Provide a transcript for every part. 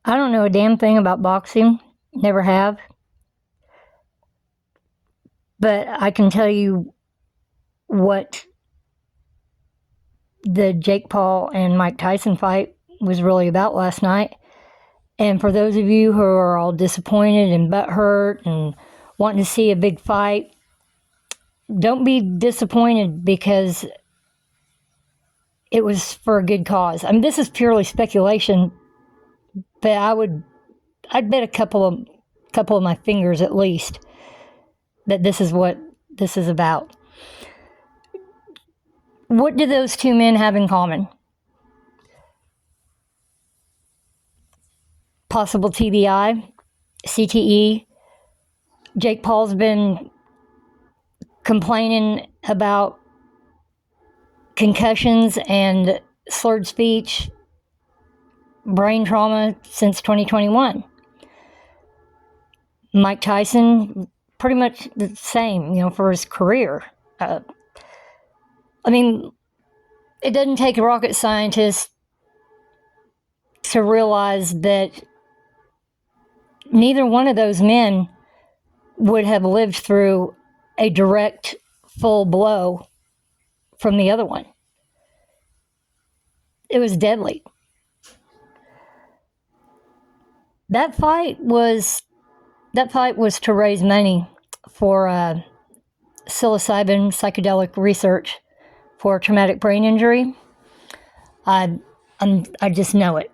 I don't know a damn thing about boxing, never have. But I can tell you what the Jake Paul and Mike Tyson fight was really about last night. And for those of you who are all disappointed and butthurt and wanting to see a big fight, don't be disappointed because it was for a good cause. I mean, this is purely speculation, but I'd bet a couple of my fingers at least that this is what this is about. What do those two men have in common? Possible TBI, CTE. Jake Paul's been complaining about concussions and slurred speech, brain trauma since 2021. Mike Tyson, pretty much the same, for his career. I mean, it doesn't take a rocket scientist to realize that neither one of those men would have lived through a direct, full blow from the other one. It was deadly. That fight was to raise money for psilocybin psychedelic research for traumatic brain injury. I just know it.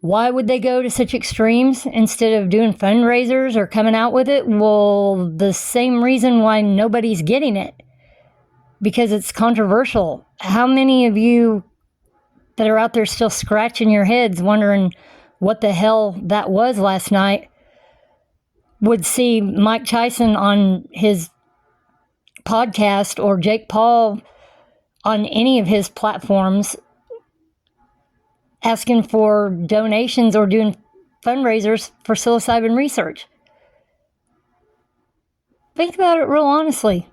Why would they go to such extremes instead of doing fundraisers or coming out with it? Well, the same reason why nobody's getting it. Because it's controversial. How many of you that are out there still scratching your heads wondering what the hell that was last night would see Mike Tyson on his podcast or Jake Paul on any of his platforms asking for donations or doing fundraisers for psilocybin research? Think about it real honestly.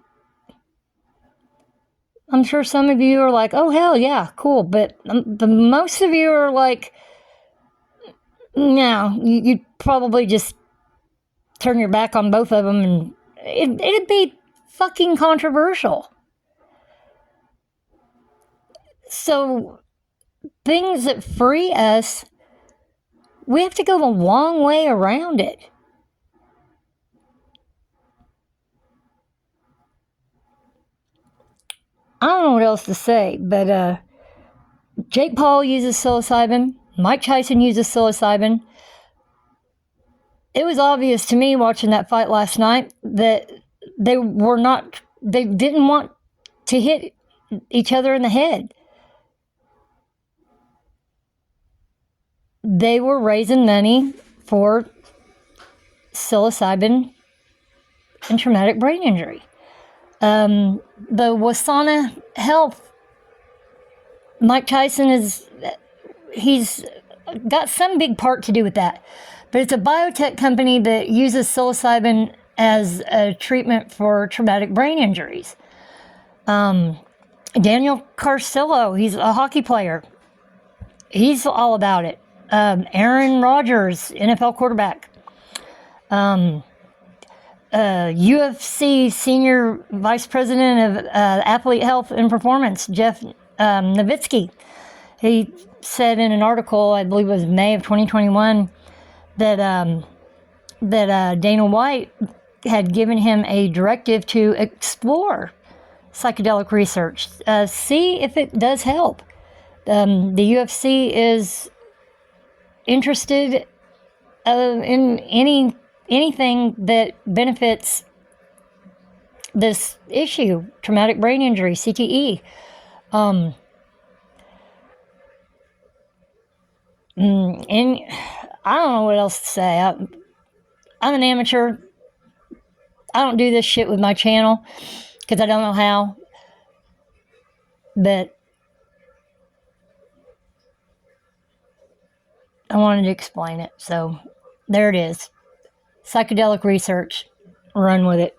I'm sure some of you are like, oh, hell yeah, cool. But the most of you are like, no, you'd probably just turn your back on both of them and it'd be fucking controversial. So things that free us, we have to go the long way around it. I don't know what else to say, but Jake Paul uses psilocybin. Mike Tyson uses psilocybin. It was obvious to me watching that fight last night that they didn't want to hit each other in the head. They were raising money for psilocybin and traumatic brain injury. The Wasana Health, Mike Tyson he's got some big part to do with that. But it's a biotech company that uses psilocybin as a treatment for traumatic brain injuries. Daniel Carcillo, he's a hockey player. He's all about it. Aaron Rodgers, NFL quarterback. UFC senior vice president of athlete health and performance, Jeff Nowitzki. He said in an article, I believe it was May of 2021, that Dana White had given him a directive to explore psychedelic research, see if it does help. The UFC is interested in anything that benefits this issue, traumatic brain injury, CTE. And I don't know what else to say. I'm an amateur. I don't do this shit with my channel because I don't know how. But I wanted to explain it. So there it is. Psychedelic research. Run with it.